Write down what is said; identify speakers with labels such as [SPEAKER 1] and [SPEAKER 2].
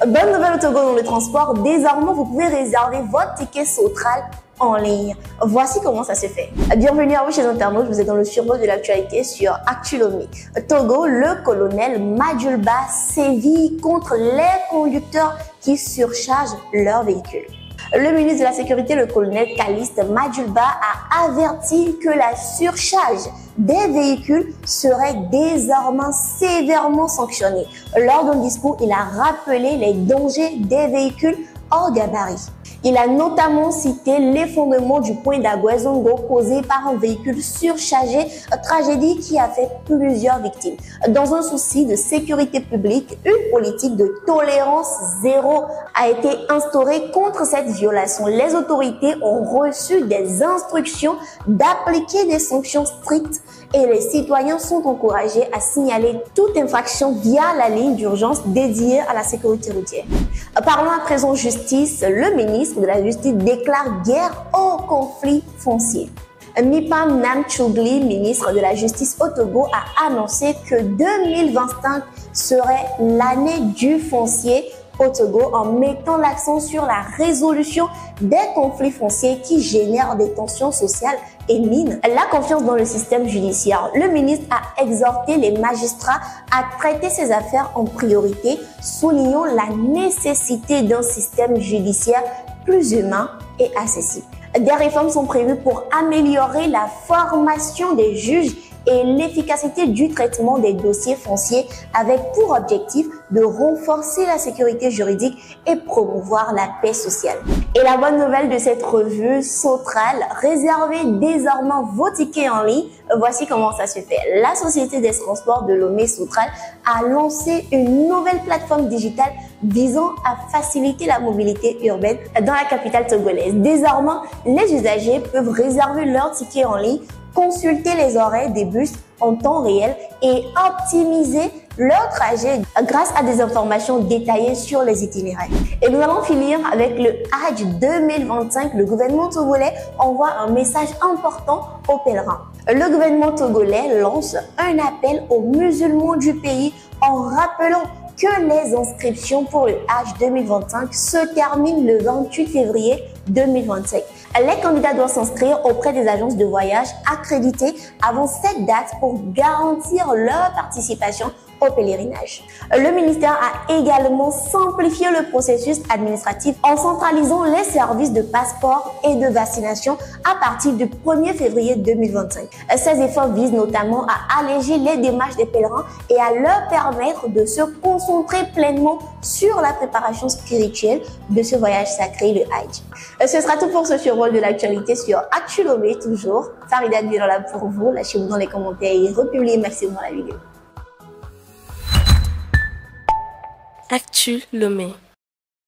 [SPEAKER 1] Bonne nouvelle au Togo dans le transport, désormais vous pouvez réserver votre ticket Sautral en ligne. Voici comment ça se fait. Bienvenue à vous chez Internautes, vous êtes dans le survol de l'actualité sur Actu Lomé. Togo, le colonel Madjulba sévit contre les conducteurs qui surchargent leurs véhicules. Le ministre de la Sécurité, le colonel Caliste Madjulba, a averti que la surcharge des véhicules serait désormais sévèrement sanctionnée. Lors d'un discours, il a rappelé les dangers des véhicules hors gabarit. Il a notamment cité l'effondrement du pont d'Aguezongo causé par un véhicule surchargé, tragédie qui a fait plusieurs victimes. Dans un souci de sécurité publique, une politique de tolérance zéro a été instaurée contre cette violation. Les autorités ont reçu des instructions d'appliquer des sanctions strictes et les citoyens sont encouragés à signaler toute infraction via la ligne d'urgence dédiée à la sécurité routière. Parlons à présent justice. Le ministre de la Justice déclare guerre au conflit foncier. Mipam Namchougli, ministre de la Justice au Togo, a annoncé que 2025 serait l'année du foncier au Togo en mettant l'accent sur la résolution des conflits fonciers qui génèrent des tensions sociales et minent la confiance dans le système judiciaire. Le ministre a exhorté les magistrats à traiter ces affaires en priorité, soulignant la nécessité d'un système judiciaire plus humain et accessible. Des réformes sont prévues pour améliorer la formation des juges et l'efficacité du traitement des dossiers fonciers avec pour objectif de renforcer la sécurité juridique et promouvoir la paix sociale. Et la bonne nouvelle de cette revue Sautral, réservez désormais vos tickets en ligne. Voici comment ça se fait. La société des transports de Lomé Sautral a lancé une nouvelle plateforme digitale visant à faciliter la mobilité urbaine dans la capitale togolaise. Désormais, les usagers peuvent réserver leurs tickets en ligne, consulter les horaires des bus en temps réel et optimiser leur trajet grâce à des informations détaillées sur les itinéraires. Et nous allons finir avec le Hajj 2025. Le gouvernement togolais envoie un message important aux pèlerins. Le gouvernement togolais lance un appel aux musulmans du pays en rappelant que les inscriptions pour le Hajj 2025 se terminent le 28 février 2025. Les candidats doivent s'inscrire auprès des agences de voyage accréditées avant cette date pour garantir leur participation au pèlerinage. Le ministère a également simplifié le processus administratif en centralisant les services de passeport et de vaccination à partir du 1er février 2025. Ces efforts visent notamment à alléger les démarches des pèlerins et à leur permettre de se concentrer pleinement sur la préparation spirituelle de ce voyage sacré, le Hajj. Ce sera tout pour ce survol de l'actualité sur Actu Lomé, toujours. Farida Biro là pour vous. Lâchez-vous dans les commentaires et republiez maximum la vidéo.
[SPEAKER 2] Actu Lomé.